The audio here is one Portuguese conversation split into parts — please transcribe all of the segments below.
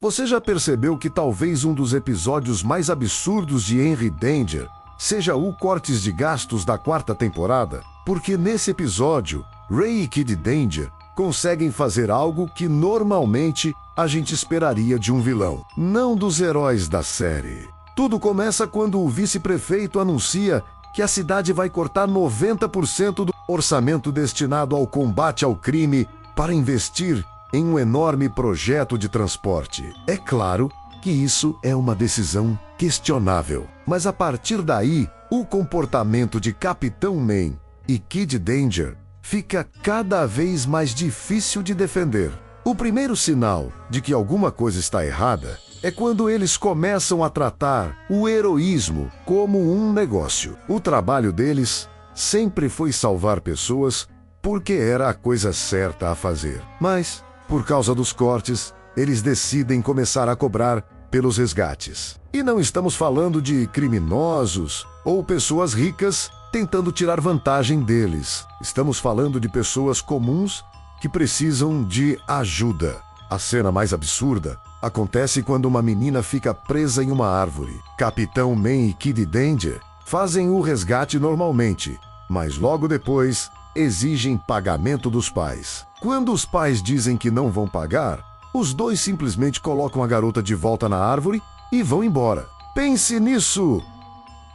Você já percebeu que talvez um dos episódios mais absurdos de Henry Danger seja o cortes de gastos da 4ª temporada? Porque nesse episódio, Ray e Kid Danger conseguem fazer algo que normalmente a gente esperaria de um vilão, não dos heróis da série. Tudo começa quando o vice-prefeito anuncia que a cidade vai cortar 90% do orçamento destinado ao combate ao crime para investir em um enorme projeto de transporte. É claro que isso é uma decisão questionável, mas a partir daí, o comportamento de Capitão Man e Kid Danger fica cada vez mais difícil de defender. O primeiro sinal de que alguma coisa está errada é quando eles começam a tratar o heroísmo como um negócio. O trabalho deles sempre foi salvar pessoas porque era a coisa certa a fazer. Mas, por causa dos cortes, eles decidem começar a cobrar pelos resgates. E não estamos falando de criminosos ou pessoas ricas tentando tirar vantagem deles. Estamos falando de pessoas comuns que precisam de ajuda. A cena mais absurda acontece quando uma menina fica presa em uma árvore. Capitão Man e Kid Danger fazem o resgate normalmente, mas logo depois exigem pagamento dos pais. Quando os pais dizem que não vão pagar, os dois simplesmente colocam a garota de volta na árvore e vão embora. Pense nisso!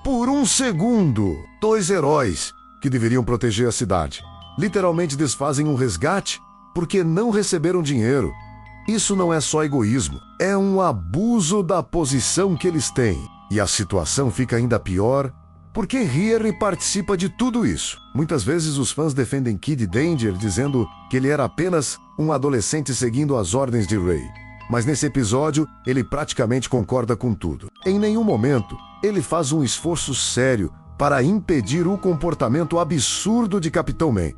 Por um segundo, 2 heróis que deveriam proteger a cidade literalmente desfazem um resgate porque não receberam dinheiro. Isso não é só egoísmo, é um abuso da posição que eles têm. E a situação fica ainda pior porque Henry participa de tudo isso. Muitas vezes os fãs defendem Kid Danger dizendo que ele era apenas um adolescente seguindo as ordens de Ray. Mas nesse episódio, ele praticamente concorda com tudo. Em nenhum momento, ele faz um esforço sério para impedir o comportamento absurdo de Capitão Man.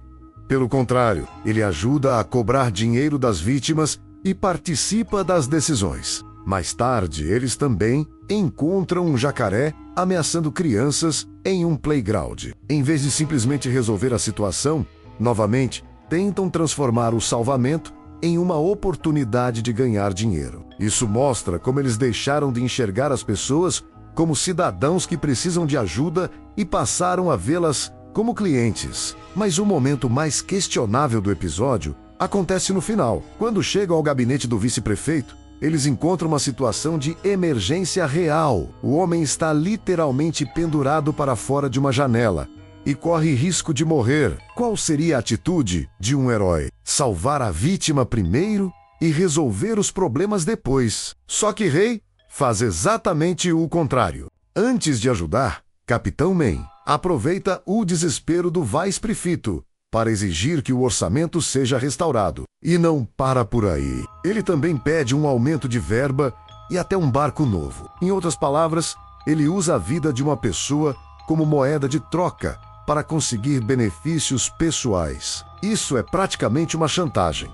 Pelo contrário, ele ajuda a cobrar dinheiro das vítimas e participa das decisões. Mais tarde, eles também encontram um jacaré ameaçando crianças em um playground. Em vez de simplesmente resolver a situação, novamente, tentam transformar o salvamento em uma oportunidade de ganhar dinheiro. Isso mostra como eles deixaram de enxergar as pessoas como cidadãos que precisam de ajuda e passaram a vê-las como clientes. Mas o momento mais questionável do episódio acontece no final. Quando chegam ao gabinete do vice-prefeito, eles encontram uma situação de emergência real. O homem está literalmente pendurado para fora de uma janela e corre risco de morrer. Qual seria a atitude de um herói? Salvar a vítima primeiro e resolver os problemas depois. Só que Ray faz exatamente o contrário. Antes de ajudar, Capitão Man aproveita o desespero do vice-prefeito para exigir que o orçamento seja restaurado. E não para por aí. Ele também pede um aumento de verba e até um barco novo. Em outras palavras, ele usa a vida de uma pessoa como moeda de troca para conseguir benefícios pessoais. Isso é praticamente uma chantagem.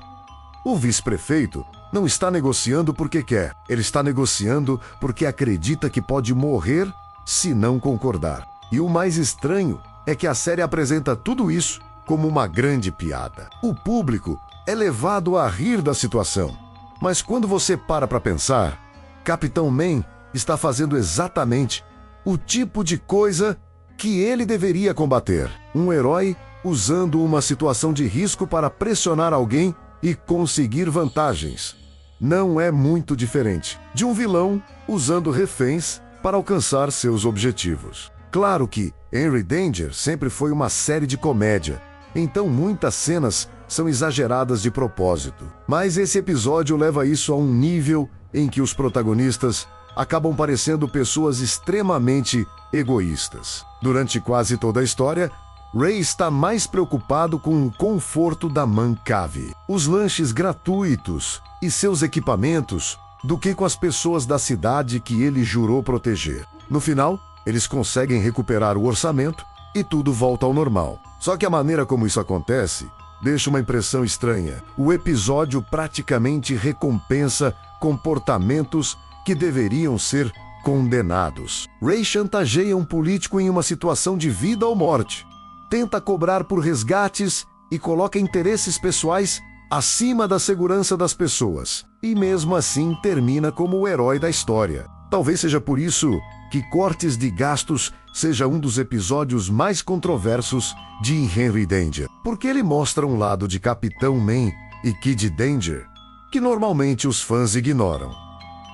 O vice-prefeito não está negociando porque quer. Ele está negociando porque acredita que pode morrer se não concordar. E o mais estranho é que a série apresenta tudo isso como uma grande piada. O público é levado a rir da situação. Mas quando você para pensar, Capitão Man está fazendo exatamente o tipo de coisa que ele deveria combater. Um herói usando uma situação de risco para pressionar alguém e conseguir vantagens. Não é muito diferente de um vilão usando reféns para alcançar seus objetivos. Claro que Henry Danger sempre foi uma série de comédia, então muitas cenas são exageradas de propósito. Mas esse episódio leva isso a um nível em que os protagonistas acabam parecendo pessoas extremamente egoístas. Durante quase toda a história, Ray está mais preocupado com o conforto da Man Cave, os lanches gratuitos e seus equipamentos, do que com as pessoas da cidade que ele jurou proteger. No final, eles conseguem recuperar o orçamento e tudo volta ao normal. Só que a maneira como isso acontece deixa uma impressão estranha. O episódio praticamente recompensa comportamentos que deveriam ser condenados. Ray chantageia um político em uma situação de vida ou morte, tenta cobrar por resgates e coloca interesses pessoais acima da segurança das pessoas. e mesmo assim termina como o herói da história. Talvez seja por isso que Cortes de Gastos seja um dos episódios mais controversos de Henry Danger, porque ele mostra um lado de Capitão Man e Kid Danger que normalmente os fãs ignoram.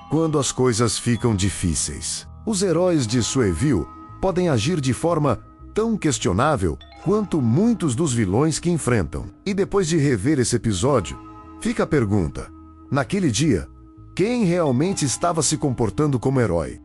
Quando as coisas ficam difíceis, os heróis de Sueville podem agir de forma tão questionável quanto muitos dos vilões que enfrentam. E depois de rever esse episódio, fica a pergunta: naquele dia, quem realmente estava se comportando como herói?